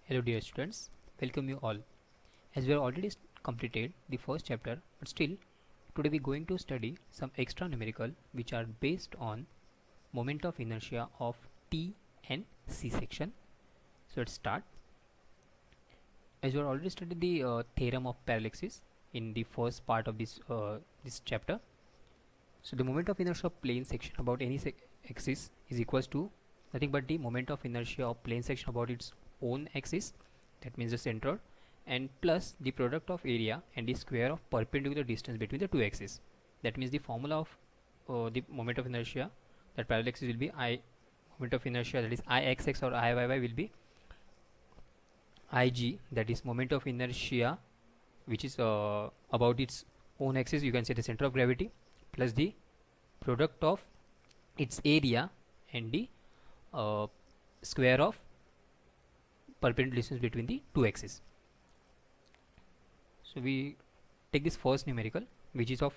Hello dear students, welcome you all. As we have already completed the first chapter, but still today we are going to study some extra numerical which are based on moment of inertia of T and C section. So let's start. As we have already studied the theorem of parallaxis in the first part of this chapter. So the moment of inertia of plane section about any axis is equals to nothing but the moment of inertia of plane section about its own axis, that means the center, and plus the product of area and the square of perpendicular distance between the two axes. That means the formula of the moment of inertia that parallaxis will be I moment of inertia, that is Ixx or Iyy will be Ig, that is moment of inertia which is about its own axis, you can say the center of gravity, plus the product of its area and the square of perpendicular distance between the two axes. So we take this first numerical which is of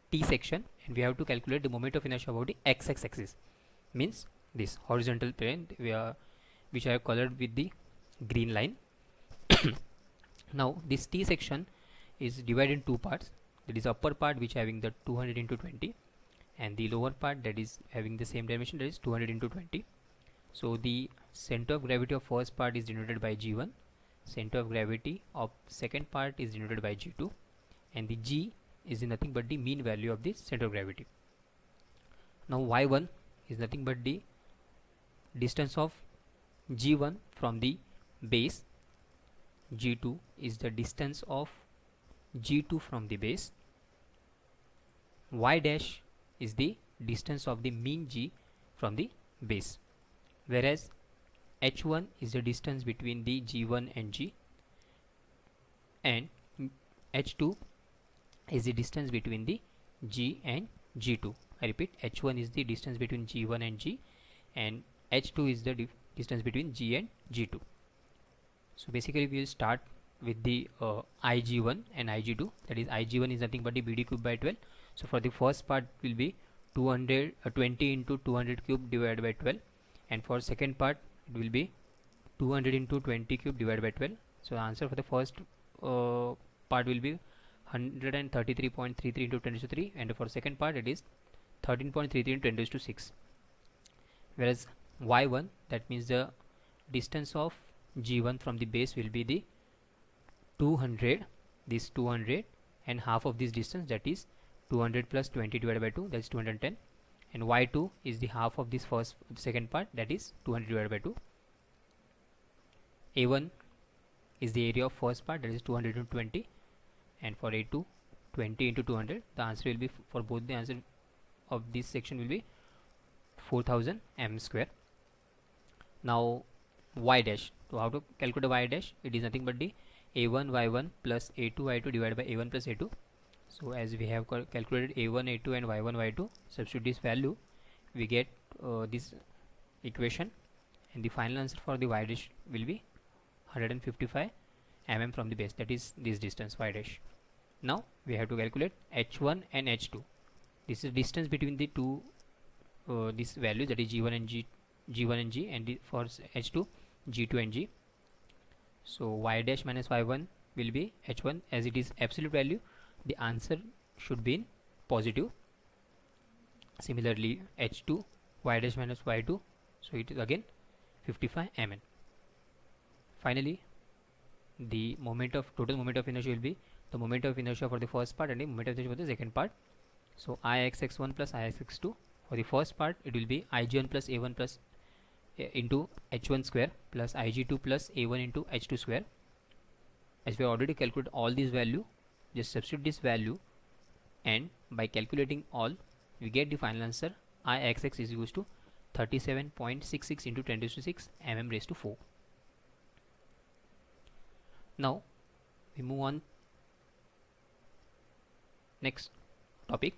T section, and we have to calculate the moment of inertia about the x axis, means this horizontal plane which I have colored with the green line. Now this T section is divided in two parts, that is upper part which having the 200 into 20 and the lower part that is having the same dimension, that is 200 into 20. So the center of gravity of first part is denoted by G1, center of gravity of second part is denoted by G2, and the G is nothing but the mean value of the center of gravity. Now Y1 is nothing but the distance of G1 from the base, G2 is the distance of G2 from the base, Y dash is the distance of the mean G from the base, whereas H1 is the distance between the G1 and G, and H2 is the distance between the G and G2. I repeat, H1 is the distance between G1 and G, and H2 is the distance between G and G2. So basically we will start with the Ig1 and Ig2, that is Ig1 is nothing but the BD cube by 12. So for the first part will be 220 into 200 cube divided by 12, and for second part it will be 200 into 20 cube divided by 12. So the answer for the first part will be 133.33 into 10 to 3, and for second part it is 13.33 into 10 to 6. Whereas Y1, that means the distance of G1 from the base will be the 200, this 200, and half of this distance, that is 200 plus 20 divided by 2, that is 210, and Y2 is the half of this second part, that is 200 divided by 2. A1 is the area of first part, that is 220, and for A2 20 into 200, the answer will be for both the answer of this section will be 4000 m square. Now Y dash, so how to calculate Y dash? It is nothing but the A1 Y1 plus A2 Y2 divided by A1 plus A2. So as we have calculated A1 A2 and Y1 Y2, substitute this value, we get this equation, and the final answer for the Y dash will be 155 mm from the base, that is this distance Y dash. Now we have to calculate H1 and H2. This is distance between the two this value, that is G1 and G1 and G, and for H2 G2 and G. So Y dash minus Y1 will be H1, as it is absolute value, the answer should be in positive. Similarly H2 Y dash minus Y2, so it is again 55 mm. Finally the total moment of inertia will be the moment of inertia for the first part and the moment of inertia for the second part. So Ixx1 plus Ixx2, for the first part it will be Ig1 plus A1 plus into H1 square plus Ig2 plus A1 into H2 square. As we have already calculated all these value, just substitute this value, and by calculating all we get the final answer. Ixx is equals to 37.66 into 10 raised to 6 mm raised to 4. Now we move on next topic,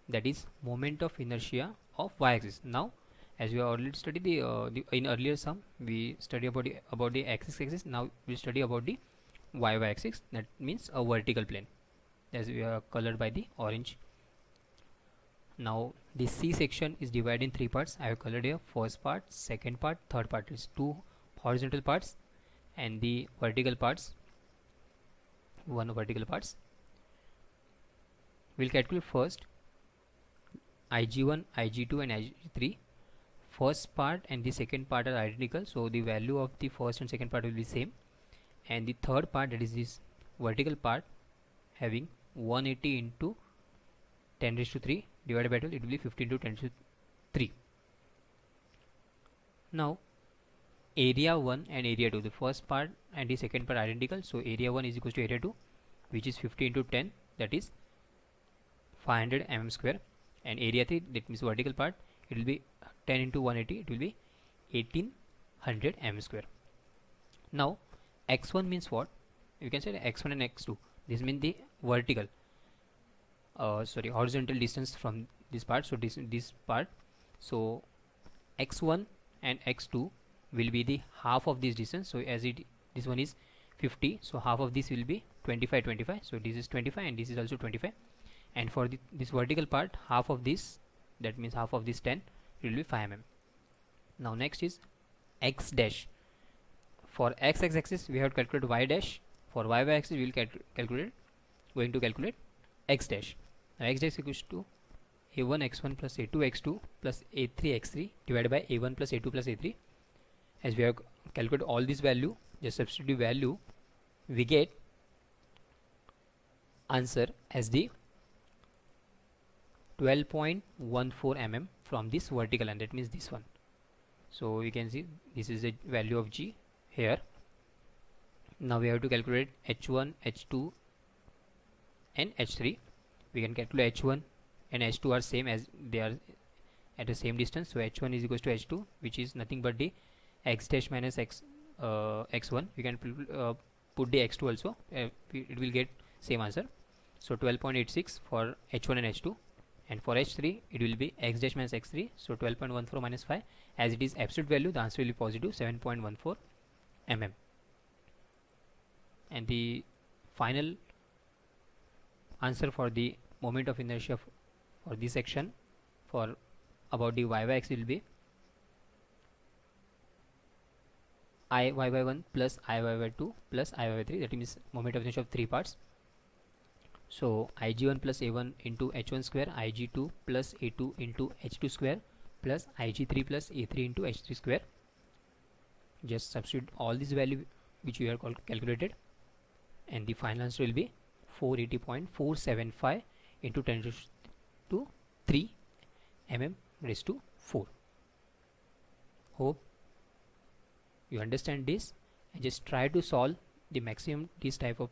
that is moment of inertia of y-axis. Now as we have already studied the in earlier sum we study about the x-axis. Now we study about the y-axis, that means a vertical plane, as we are colored by the orange. Now the C section is divided in three parts. I have colored here first part, second part, third part. It's two horizontal parts, and the vertical parts, we'll calculate first Ig1, Ig2 and Ig3. First part and the second part are identical, so the value of the first and second part will be same, and the third part, that is this vertical part, having 180 into 10 raised to 3 divided by 12, it will be 15 to 10 raised to 3. Now area 1 and area 2, the first part and the second part identical, so area 1 is equals to area 2, which is 50 into 10, that is 500 mm square, and area 3, that means vertical part, it will be 10 into 180, it will be 1800 mm square. Now x1 means what? You can say x1 and x2, this means the vertical horizontal distance from this part, so this part, so x1 and x2 will be the half of this distance, so as this one is 50, so half of this will be 25, so this is 25 and this is also 25, and for this vertical part, half of this, that means half of this 10, it will be 5 mm. Now next is x dash. For x axis we have to calculate y dash, for y axis we will calculate x dash. Now x dash equals to a1 x1 plus a2 x2 plus a3 x3 divided by a1 plus a2 plus a3. As we have calculated all this value, just substitute value, we get answer as the 12.14 mm from this vertical line, that means this one. So you can see this is the value of G here. Now we have to calculate H1, H2 and H3. We can calculate H1 and H2 are same, as they are at the same distance, so H1 is equals to H2, which is nothing but the x dash minus x1. We can put the x2 also, it will get same answer. So 12.86 for H1 and H2, and for H3 it will be x dash minus x3, so 12.14 minus 5, as it is absolute value, the answer will be positive 7.14 mm. And the final answer for the moment of inertia for this section for about the y axis will be I y by 1 plus I y by 2 plus I y by 3, that means moment of inertia of 3 parts. So Ig1 plus A1 into H1 square, Ig2 plus A2 into H2 square plus Ig3 plus A3 into H3 square. Just substitute all these value which we have calculated, and the final answer will be 480.475 into 10 raised to 3 mm raised to 4. Hope you understand this, and just try to solve the maximum this type of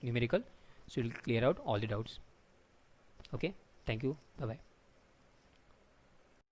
numerical, so it will clear out all the doubts. Okay, thank you, bye bye.